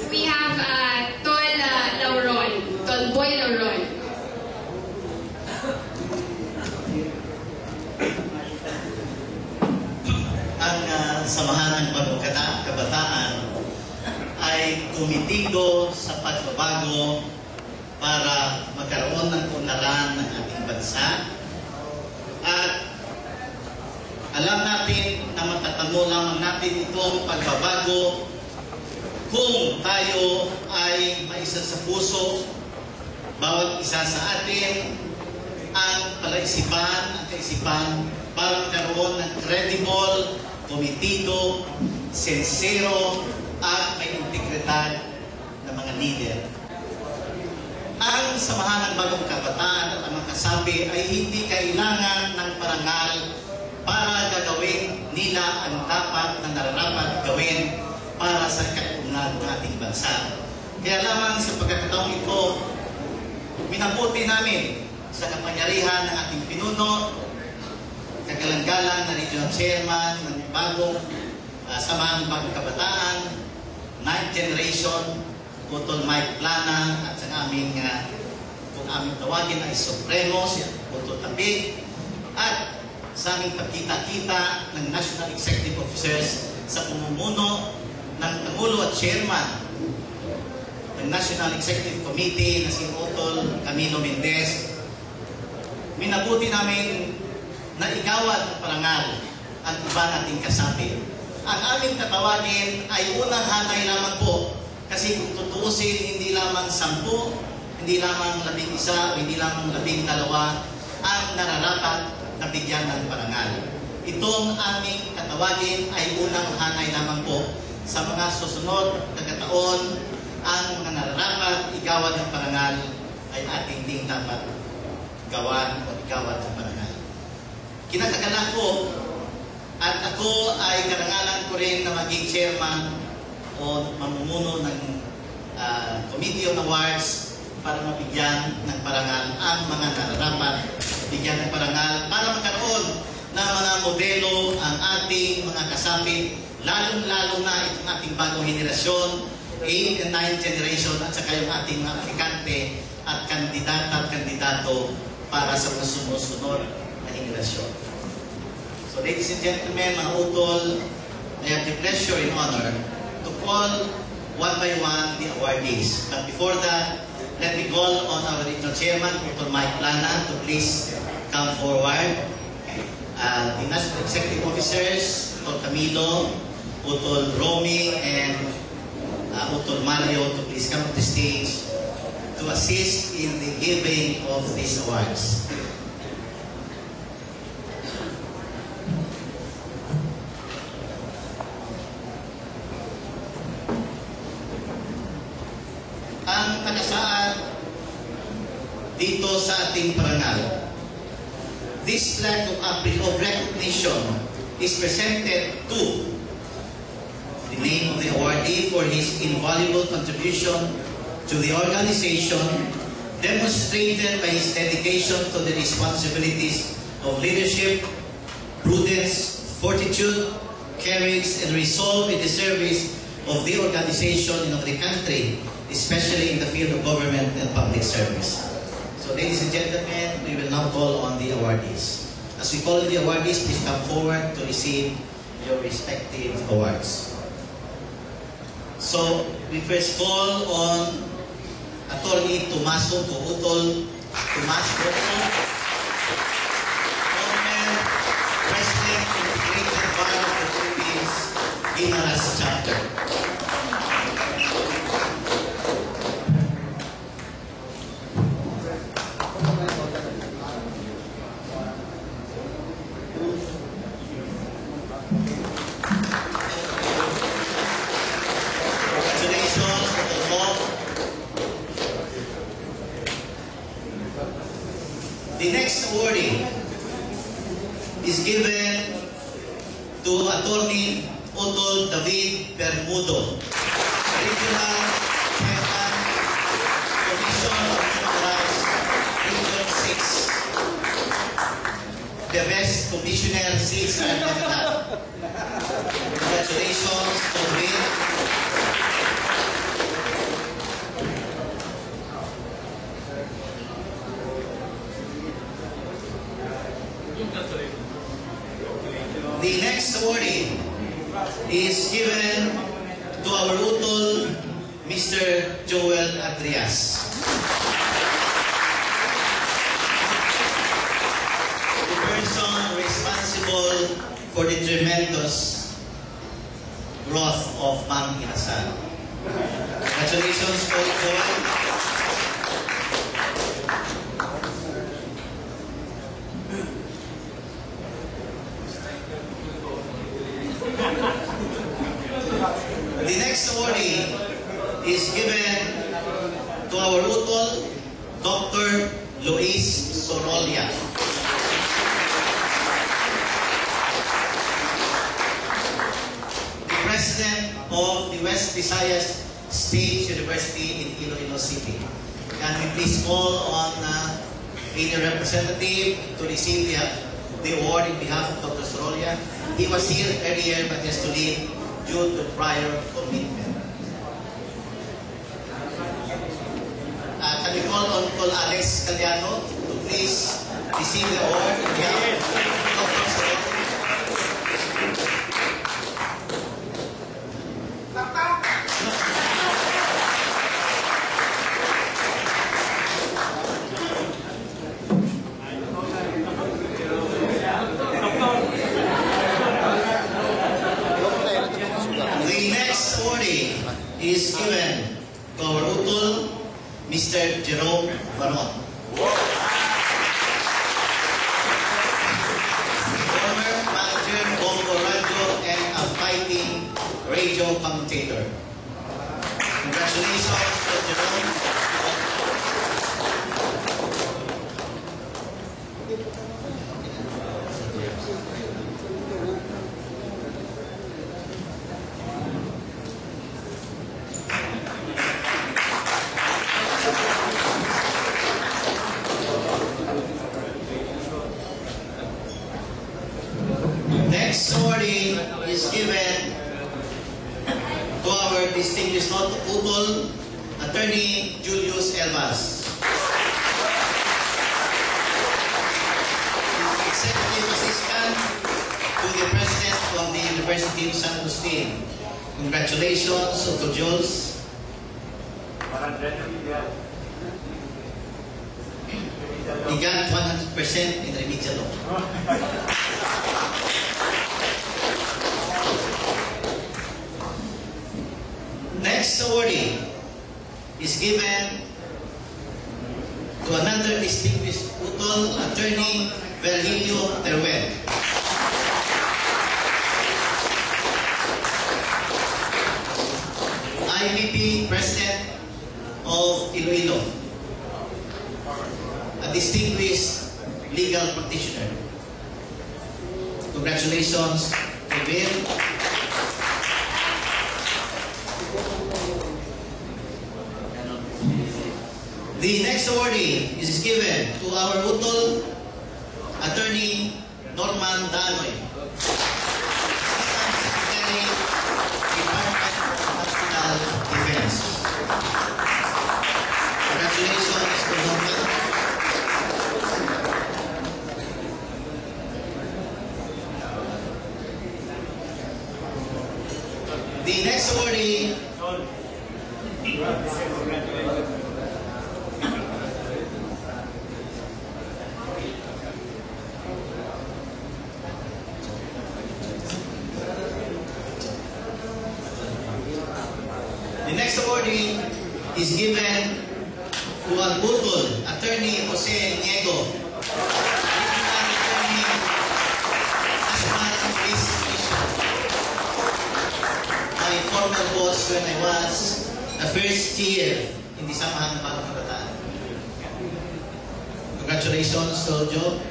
we have Tol Lauron, Tolboy Lauron. Ang Samahan ng Bagong Kabataan ay tumitigo sa pagbabago para magkaroon ng unlaran ng ating bansa. At alam natin na matatamo lamang natin itong pagbabago kung tayo ay maisa sa puso, bawat isa sa atin, ang kaisipan para magkaroon ng credible, komitido, sincero, at may integridad na mga leader. Ang Samahan ng Bagong Kabataan at ang mga kasabi ay hindi kailangan ng parangal para gagawin nila ang dapat na nararapat gawin para sa kaunlad ng ating bansa. Kaya lamang sa pagkakataong ito, minabuti namin sa kapangyarihan ng ating pinuno, kagalang-galang na Regional Chairman ng bagong Samahan ng Bagong Kabataan, 9th generation, Utol Mike Plana, at sa aming, kung aming tawagin ay Supremo, si Utol Tabi, at sa aming pagkita-kita ng National Executive Officers sa pamumuno ng Pangulo at Chairman ng National Executive Committee na si Utol Camilo Mendez. Minabuti namin na igawad ng parangal ang iba nating kasabi. Ang aming tatawagin ay unang hanay lamang po, kasi kung tutuusin, hindi lamang 10, hindi lamang 11, o hindi lamang 12 ang nararapat na bigyan ng parangal. Itong aming katawagin ay unang hanay lamang po. Sa mga susunod na kataon, ang mga nararapat igawad ng parangal ay ating ding dapat gawan o igawad ng parangal. Kinakagala ko at ako ay karangalan ko rin na maging chairman o mamumuno ng Committee on Awards para mabigyan ng parangal ang mga nararapat bigyan ng parangal para magkaroon ng mga modelo ang ating mga kasapi, lalong-lalo na itong ating bagong henerasyon, 8th and 9th generation, at saka yung ating mga aplikante at kandidata at kandidato para sa mga sumusunod na henerasyon. So ladies and gentlemen, mga utol, I have the pleasure and honor to call one by one the awardees. But before that, let me call on our regional chairman, Utol Mike Plana, to please come forward. The National Executive Officers, Utol Camilo, Utol Romy, and Utol Mario, to please come to the stage to assist in the giving of these awards. Ang nakasaad dito sa ating parangal, this flag of recognition is presented to the name of the awardee for his invaluable contribution to the organization, demonstrated by his dedication to the responsibilities of leadership, prudence, fortitude, courage, and resolve in the service of the organization and of the country, especially in the field of government and public service. So ladies and gentlemen, we will now call on the awardees. As we call on the awardees, please come forward to receive your respective awards. So we first call on Attorney Tomaso Coutol, former President of the Integrated Bar of the Philippines, Guimaras Chapter. The next awarding is given to Attorney Utol David Bermudo, Regional Chairman, Commission of Human Rights, Region 6. The best commissioner seats are nominated. Congratulations to David. is given to our utol, Mr. Joel Adrias. The person responsible for the tremendous growth of Mang Inasal. Congratulations, Joel. The next awardee is given to our utol, Dr. Luis Sorolla. The President of the West Visayas State University in Iloilo City. Can we please call on any representative to receive the award in behalf of Dr. Sorolla? He was here earlier but has to leave due to prior commitment. Can we call on Alex Caliano to please receive the award in behalf of Dr. Sorolla? Is given to our utol, Mr. Jerome Baron. Former manager, Bongo Radio, and a fighting radio commentator. Congratulations to Jerome. Next awardee is given to our distinguished utol, Attorney Julius Elvas. Executive Assistant to the President of the University of San Agustin. Congratulations, Dr. Jules. He got 100% in remedial law. Next awardee is given to another distinguished utol, Attorney Virgilio Teruel. IPP President of Iloilo, a distinguished legal practitioner. Congratulations, Bill. The next awardee is given to our utol, Attorney Norman Danoy, Secretary, Department of National Defense. Congratulations, Mr. Norman. The next awardee is given to our utol, Attorney Jose Niego, Attorney National Police Commission. My former boss when I was the first year in the Samahan ng Bagong Kabataan. Congratulations, Jojo.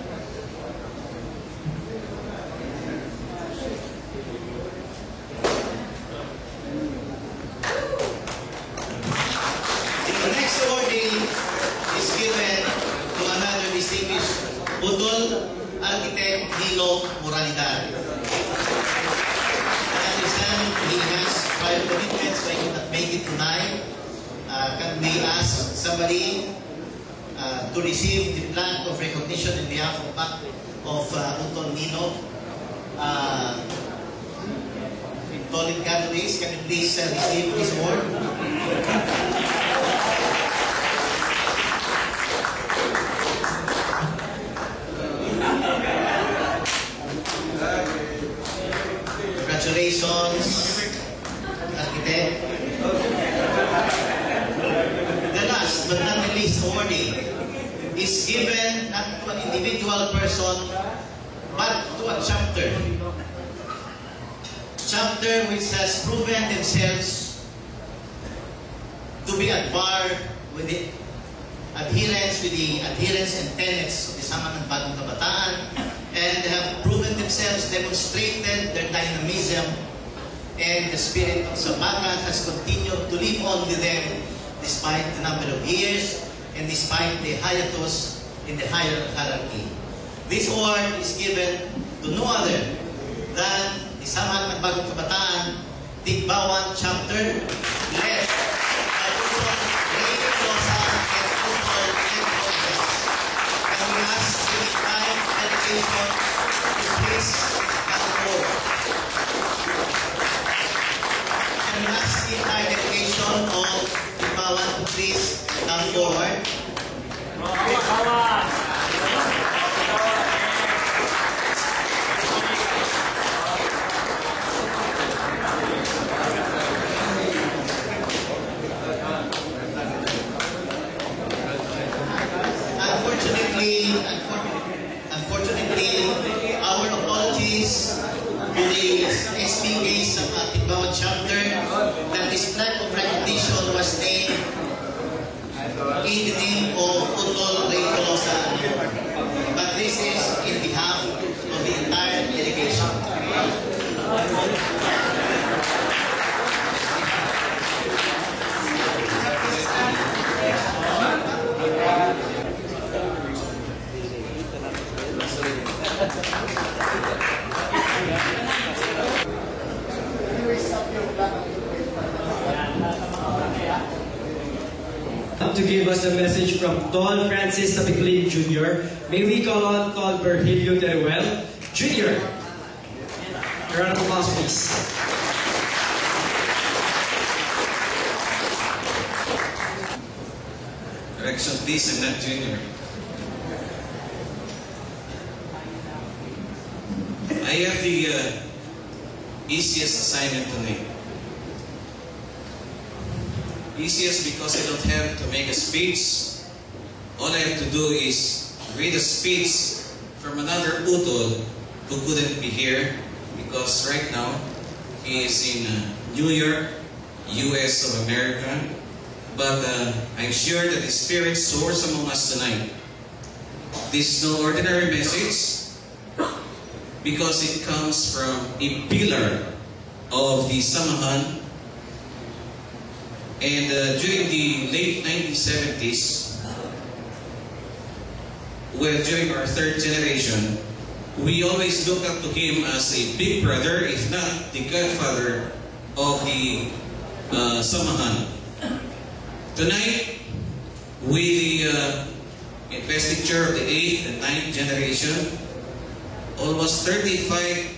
Utol, Architect Nilo Moralidad. I understand he has prior commitments, so I cannot make it tonight. Can we ask somebody to receive the plaque of recognition in behalf of Utol Nino? tall gathering, can you please receive this award? Congratulations, Architect. The last but not the least awarding is given not to an individual person but to a chapter. Chapter which has proven themselves to be at par with the adherence and tenets of the Samahan ng Bagong Kabataan, and have proven themselves, demonstrated their dynamism, and the spirit of Sabakan has continued to live on with them despite the number of years and despite the hiatus in the hierarchy. This award is given to no other than the Samahan ng Bagong Kabataan, Tigbawan Chapter, led by Utol Ray Rosa and Utol Ed. And we ask the entire delegation to please come forward. And we ask the entire delegation of Tigbawan to please come forward. Unfortunately, our apologies to the SBK sa Tigbawan chapter that this plaque of recognition was named in the name of Utol Ray Rosa. But this is in behalf of the entire delegation. To give us a message from Tol Francis Tapiculin Jr., may we call on Tol Virgilio Teruel Jr. A round of applause, please. Correction, please, I'm not junior. I have the easiest assignment tonight. Easiest because I don't have to make a speech. All I have to do is read a speech from another Utol who couldn't be here because right now he is in New York, US of America. But I'm sure that the Spirit soars among us tonight. This is no ordinary message because it comes from a pillar of the Samahan. And during the late 1970s, during our third generation, we always look up to him as a big brother, if not the godfather of the Samahan. Tonight, with the investiture of the 8th and 9th generation, almost 35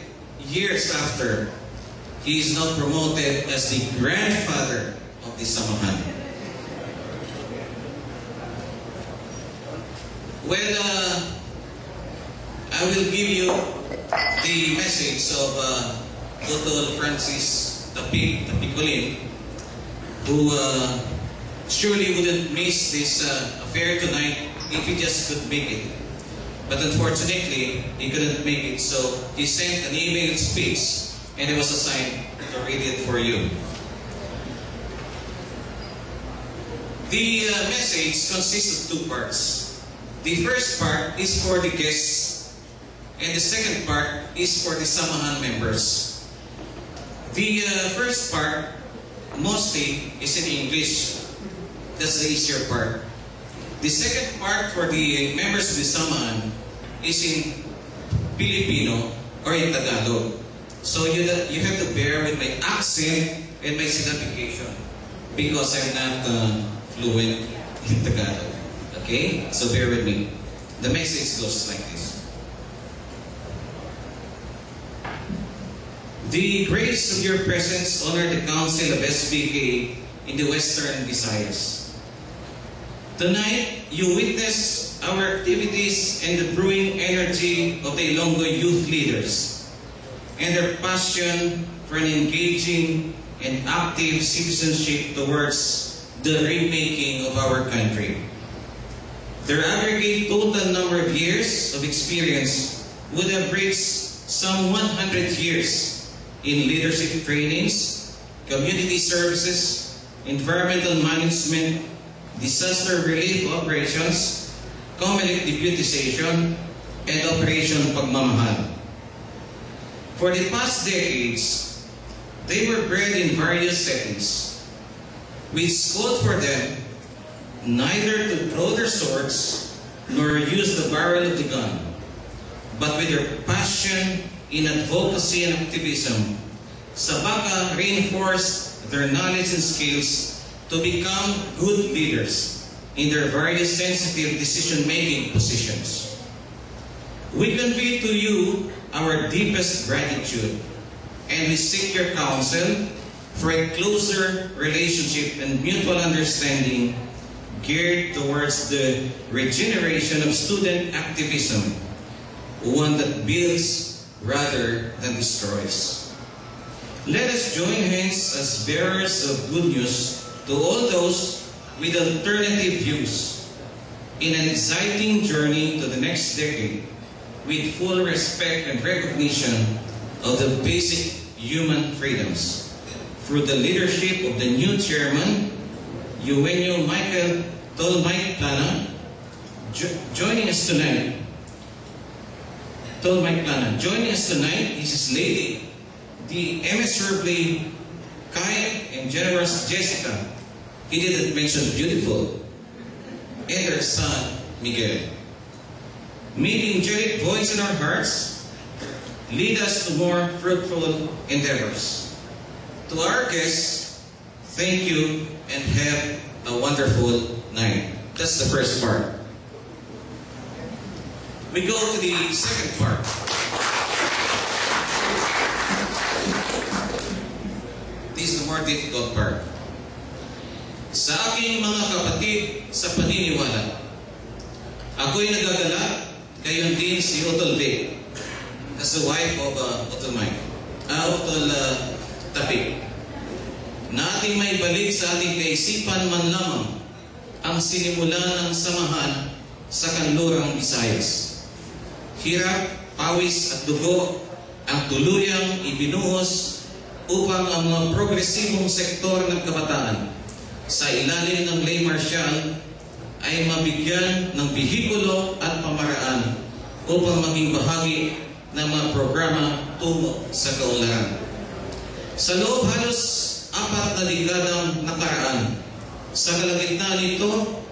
years after, he is now promoted as the grandfather of the Samahan. Well, I will give you the message of Utol Francis Tapiculin, who surely wouldn't miss this affair tonight if he just could make it. But unfortunately, he couldn't make it, so he sent an email speech, and it was assigned to read it for you. The message consists of two parts. The first part is for the guests, and the second part is for the Samahan members. The first part mostly is in English. That's the easier part. The second part for the members of the Samahan is in Filipino or in Tagalog. So you have to bear with my accent and my syllabication because I'm not fluent in Tagalog. Okay? So bear with me. The message goes like this. The grace of your presence honor the Council of SBK in the Western Visayas. Tonight, you witness our activities and the brewing energy of the Ilonggo youth leaders and their passion for an engaging and active citizenship towards the remaking of our country. Their aggregate total number of years of experience would have reached some 100 years in leadership trainings, community services, environmental management, disaster relief operations, COMELEC deputization, and Operation Pagmamahal. For the past decades, they were bred in various settings, which called for them neither to draw their swords nor use the barrel of the gun, but with their passion in advocacy and activism, SBK reinforced their knowledge and skills to become good leaders in their various sensitive decision-making positions. We convey to you our deepest gratitude, and we seek your counsel for a closer relationship and mutual understanding geared towards the regeneration of student activism, one that builds rather than destroys. Let us join hands as bearers of good news to all those with alternative views in an exciting journey to the next decade with full respect and recognition of the basic human freedoms through the leadership of the new chairman, Eugenio Michael Tolmay Plana, joining us tonight. Joining us tonight is his lady, the immeasurably kind and generous Jessica. He didn't mention beautiful. And her son, Miguel. May the angelic voice in our hearts lead us to more fruitful endeavors. To our guests, thank you and have a wonderful night. That's the first part. We go to the second part. This is the more difficult part. Sa aking mga kapatid sa paniniwala, ako'y nagagala, gayon din si Utol Vic, as the wife of Utol Tapik. Na ating may balik sa ating kaisipan man lamang ang sinimula ng samahan sa kanlurang Visayas. Hirap, pawis at dugo ang tuluyang ibinuhos upang ang mga progresibong sektor ng kabataan sa ilalim ng ley martial ay mabigyan ng bihikulo at pamaraan upang maging bahagi ng mga programa tungo sa kaunlaran. Sa loob halos 4 na dekadang nakaraan, sa kalagitnaan nito,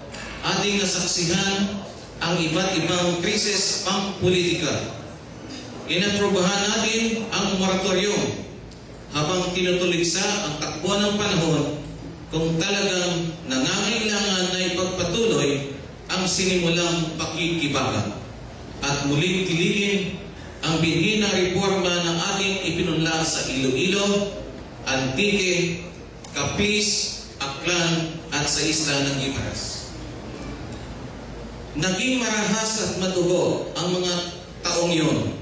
ating nasaksihan ang iba't ibang krisis pampolitika. Inaprobahan natin ang moratorium habang tinutuligsa ang takbo ng panahon kung talagang nangangailangan na ipagpatuloy ang sinimulang pakikibaka at muling tiligin ang binhi ng reforma ng ating ipinunla sa Iloilo, Antique, Capiz, Aklan at sa isla ng Gimaras. Naging marahas at matugo ang mga taong yun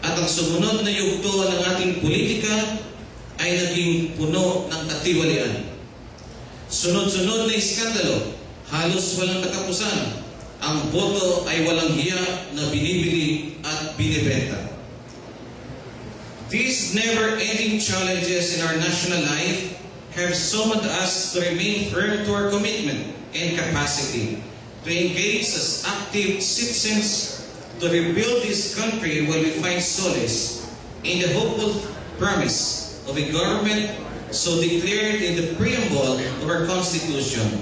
at ang sumunod na yugto ng ating politika ay naging puno ng katiwalian. Sunod-sunod na iskandalo, halos walang katapusan. Ang boto ay walang hiya na binibili at binibenta. These never-ending challenges in our national life have summoned us to remain firm to our commitment and capacity to engage as active citizens to rebuild this country while we find solace in the hopeful promise of a government so declared in the preamble of our Constitution,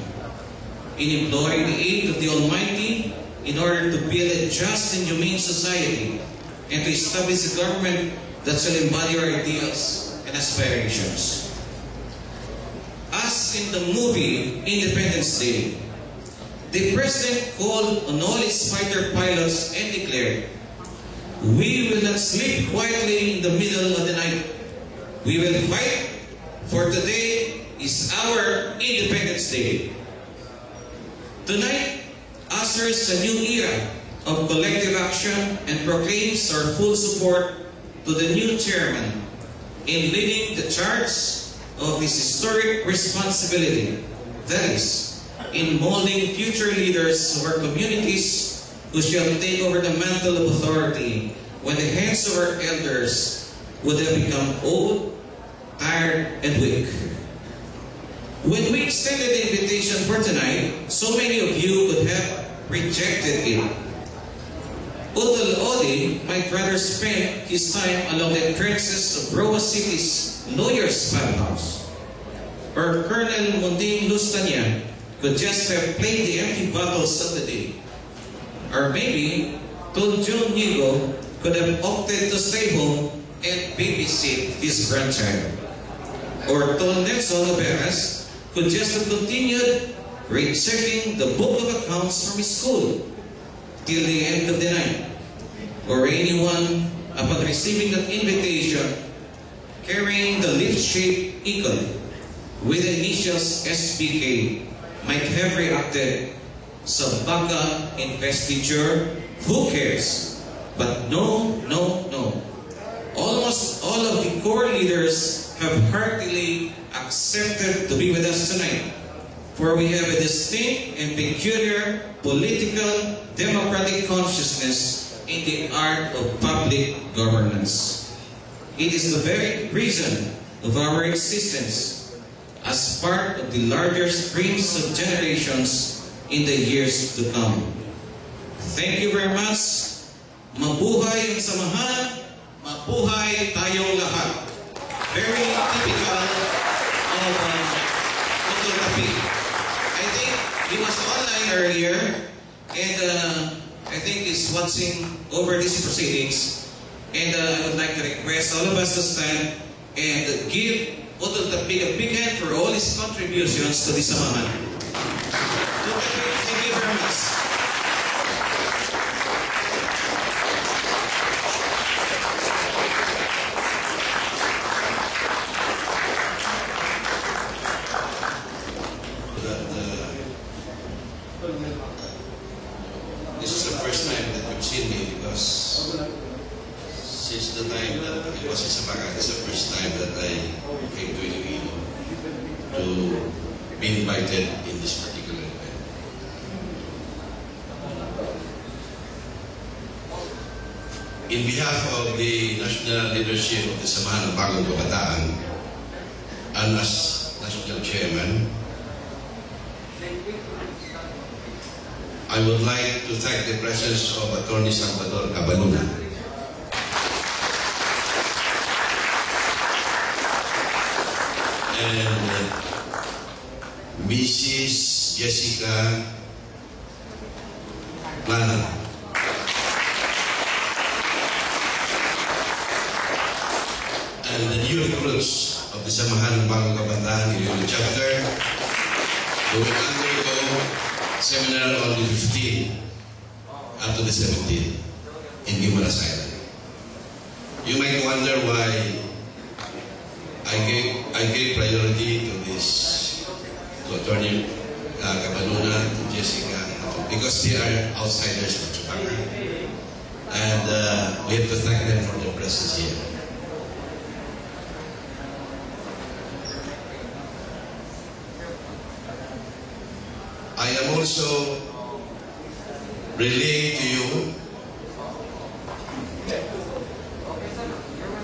in imploring the aid of the Almighty in order to build a just and humane society and to establish a government that shall embody our ideals and aspirations. As in the movie Independence Day, the President called on all his fighter pilots and declared, "We will not sleep quietly in the middle of the night We will fight, for today is our Independence Day. Tonight ushers a new era of collective action and proclaims our full support to the new chairman in leading the charge of this historic responsibility, that is, in molding future leaders of our communities who shall take over the mantle of authority when the hands of our elders would have become old, tired, and weak. When we extended the invitation for tonight, so many of you would have rejected it. Utol Odi might rather spend his time along the entrances of Roa City's lawyer's farmhouse. Or Colonel Munding Lustanya could just have played the empty bottles of the day. Or maybe Tol John Nigo could have opted to stay home and babysit his grandchild. Or Tol Nelson Oberas could just have continued rechecking the book of accounts from his school till the end of the night. Or anyone, upon receiving that invitation, carrying the leaf-shaped eagle with the initials SBK, might have reacted, "Sabaka investiture, who cares?" But no, no, no. Almost all of the core leaders have heartily accepted to be with us tonight, for we have a distinct and peculiar political democratic consciousness in the art of public governance. It is the very reason of our existence as part of the larger streams of generations in the years to come. Thank you very much. Mabuhay ang samahan, mabuhay tayong lahat. Very typical of Utol Rapi. I think he was online earlier, and I think he's watching over these proceedings. And I would like to request all of us to stand and give Utol Rapi a big hand for all his contributions to the samahan. Thank you very much. This is the first time that you've seen me, because since the time that I was in Sabaka, it's the first time that I came to Iloilo to be invited in this particular event. In behalf of the national leadership of the Samahan ng Bagong Kabataan, and as national chairman, I would like to thank the presence of Attorney Salvador Cabaluna. And Mrs. Jessica Plana. And the new recruits of the Samahan ng Bagong Kabataan in the chapter who will undergo seminar on the 15th up to the 17th in Guimaras Island. You might wonder why I gave priority to this, to Attorney Cabaluna, to Jessica, because they are outsiders from Sabaka, and we have to thank them for their presence here. I am also relaying to you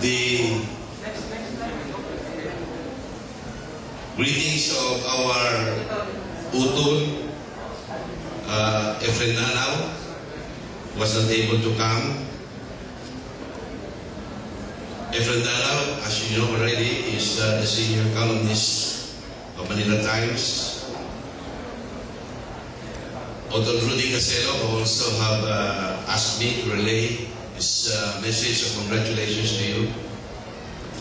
the greetings of our Utol, Efren Nanaw, was not able to come. Efren Nanaw, as you know already, is the senior columnist of Manila Times. Utol Rudy Caselo, who also have asked me to relay his message of congratulations to you,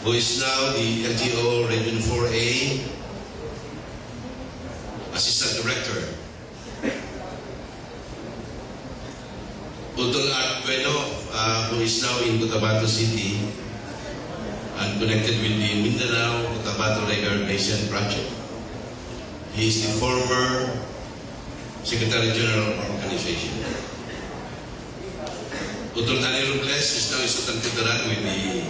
who is now the LTO Region 4A Assistant Director. Utol Art Bueno, who is now in Cotabato City, and connected with the Mindanao Cotabato River Basin Project. He is the former Secretary General of our organization. Utol Dani Robles is now in Sultan Kudarat with the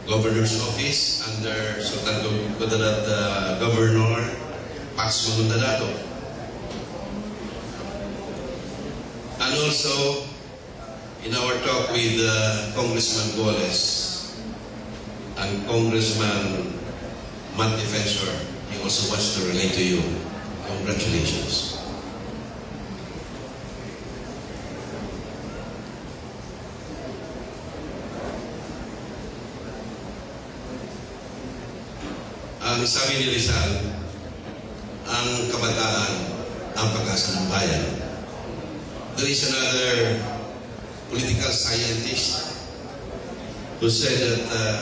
Governor's Office under Sultan Kudarat Governor Pax Magundadato. And also, in our talk with Congressman Goles and Congressman Matt Defensor, he also wants to relate to you. Congratulations. Ang sabi ni Rizal, ang kabataan ang pag-asa ng bayan. There is another political scientist who said that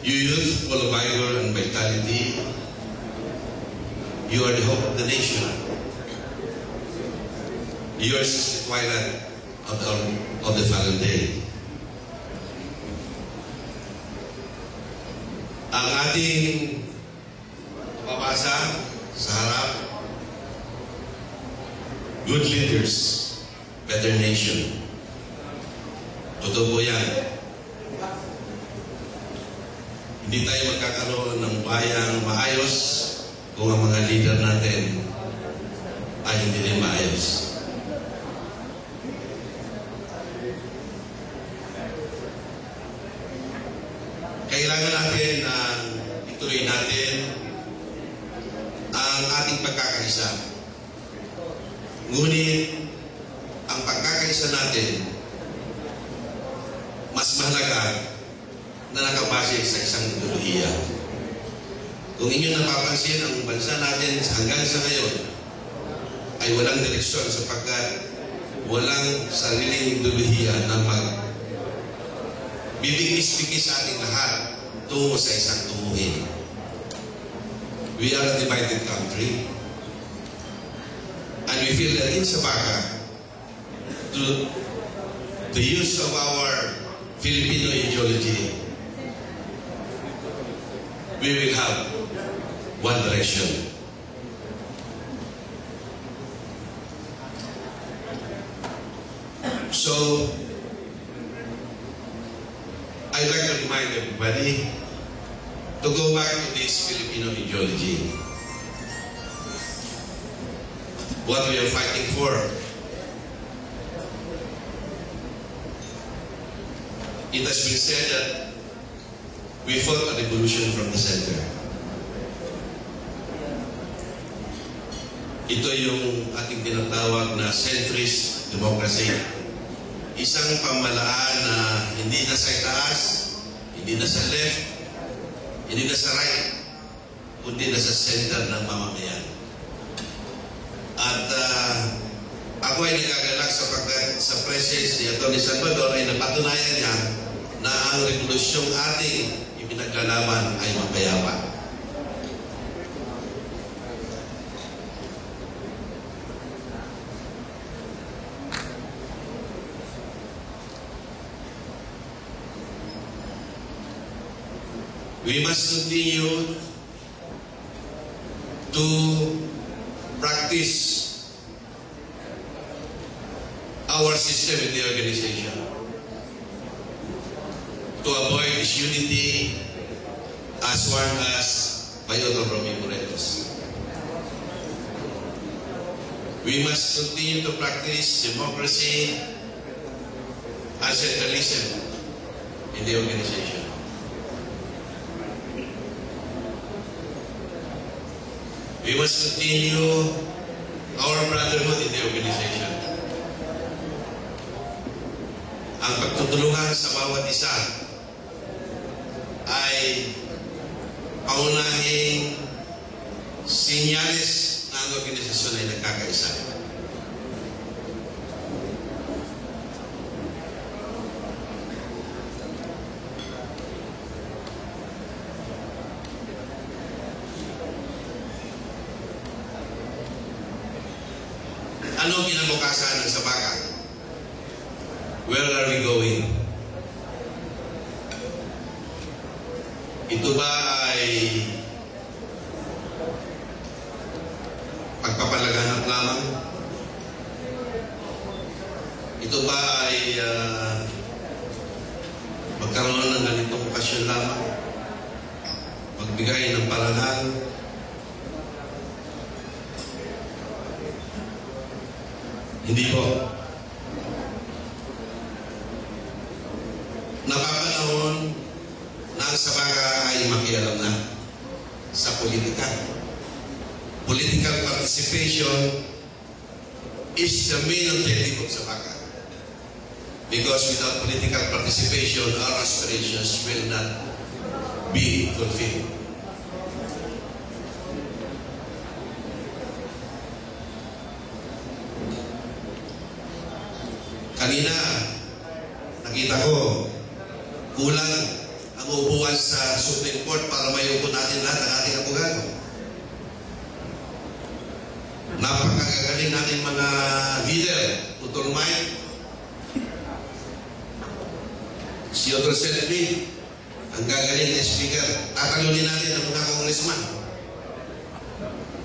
you youth full of vigor and vitality, you are the hope of the nation. Yours is the twilight of the fallen day. Ang ating mabasa sa harap, good leaders, better nation. Totoo po yan. Hindi tayo magkakaroon ng bayang maayos kung ang mga leader natin ay hindi rin maayos. Kailangan natin na ituloy natin ang ating pagkakaisa. Ngunit, ang pagkakaisa natin, mas mahalaga na nakabase sa isang ideolohiya. Kung inyo napapansin, ang bansa natin hanggang sa ngayon ay walang direksyon sapagkat walang sariling ideolohiya na bibigis-bigis sa ating lahat tungo sa isang tunguhin. We are a divided country. And we feel that in Sabaka, to the use of our Filipino ideology, we will have one direction. So, I'd like to remind everybody to go back to this Filipino ideology. What we are fighting for. It has been said that we fought a revolution from the center. Ito yung ating tinatawag na centrist democracy. Isang pamahalaan na hindi na sa itaas, hindi na sa left, hindi na sa right, kundi na sa center ng mamamayan. At ako ay nagagalak sapagkat sa presence ni Atty. Salvador ay napatunayan niya na ang revolusyong ating ipinaglalaban ay mapayapa. We must continue to practice our system in the organization to avoid disunity as warned us by Otto Romy Morelos. We must continue to practice democracy and centralism in the organization. We must continue our brotherhood in the organization. Ang pagtutulungan sa bawat isa ay paunahing sinyalis na ang organisasyon ay nagkakaisa. Ano kinabukasan ng Sabaka? Where are we going? Ito ba ay pagpapalaganap lamang? Ito ba ay magkaroon ng ganitong okasyon lamang? Magbigay ng parangal? Hindi po. Napapanahon na ang sabaka ay makialam na sa politika. Political participation is the main objective of sabaka. Because without political participation, our aspirations will not be fulfilled. Kanina, nakita ko, kulang ang upuan sa Supreme Court para mayupo natin lahat ng ating abogado. Napakagagaling natin mga leader, Utol Mike, si Otto Selvi, ang gagaling na speaker, tatalunin natin ang mga congressman.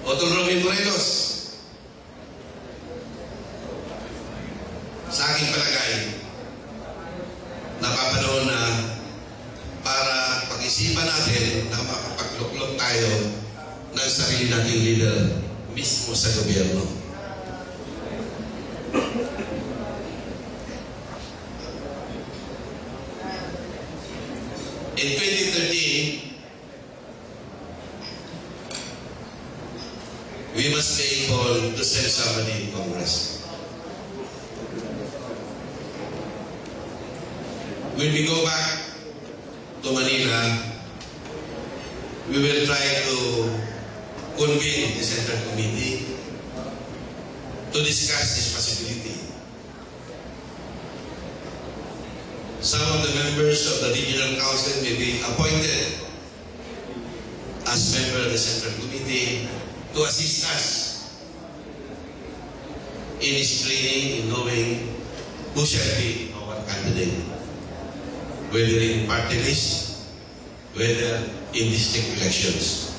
Otto Romy Morelos, sa aking palagay, napapanahon na para pag-isipan natin na makapagluklok tayo ng sarili nating leader mismo sa gobyerno. In 2013, we must be able to send somebody in Congress. When we go back to Manila, we will try to convene the Central Committee to discuss this possibility. Some of the members of the Regional Council may be appointed as member of the Central Committee to assist us in screening, in knowing who shall be our candidate, whether in party list, whether in district elections.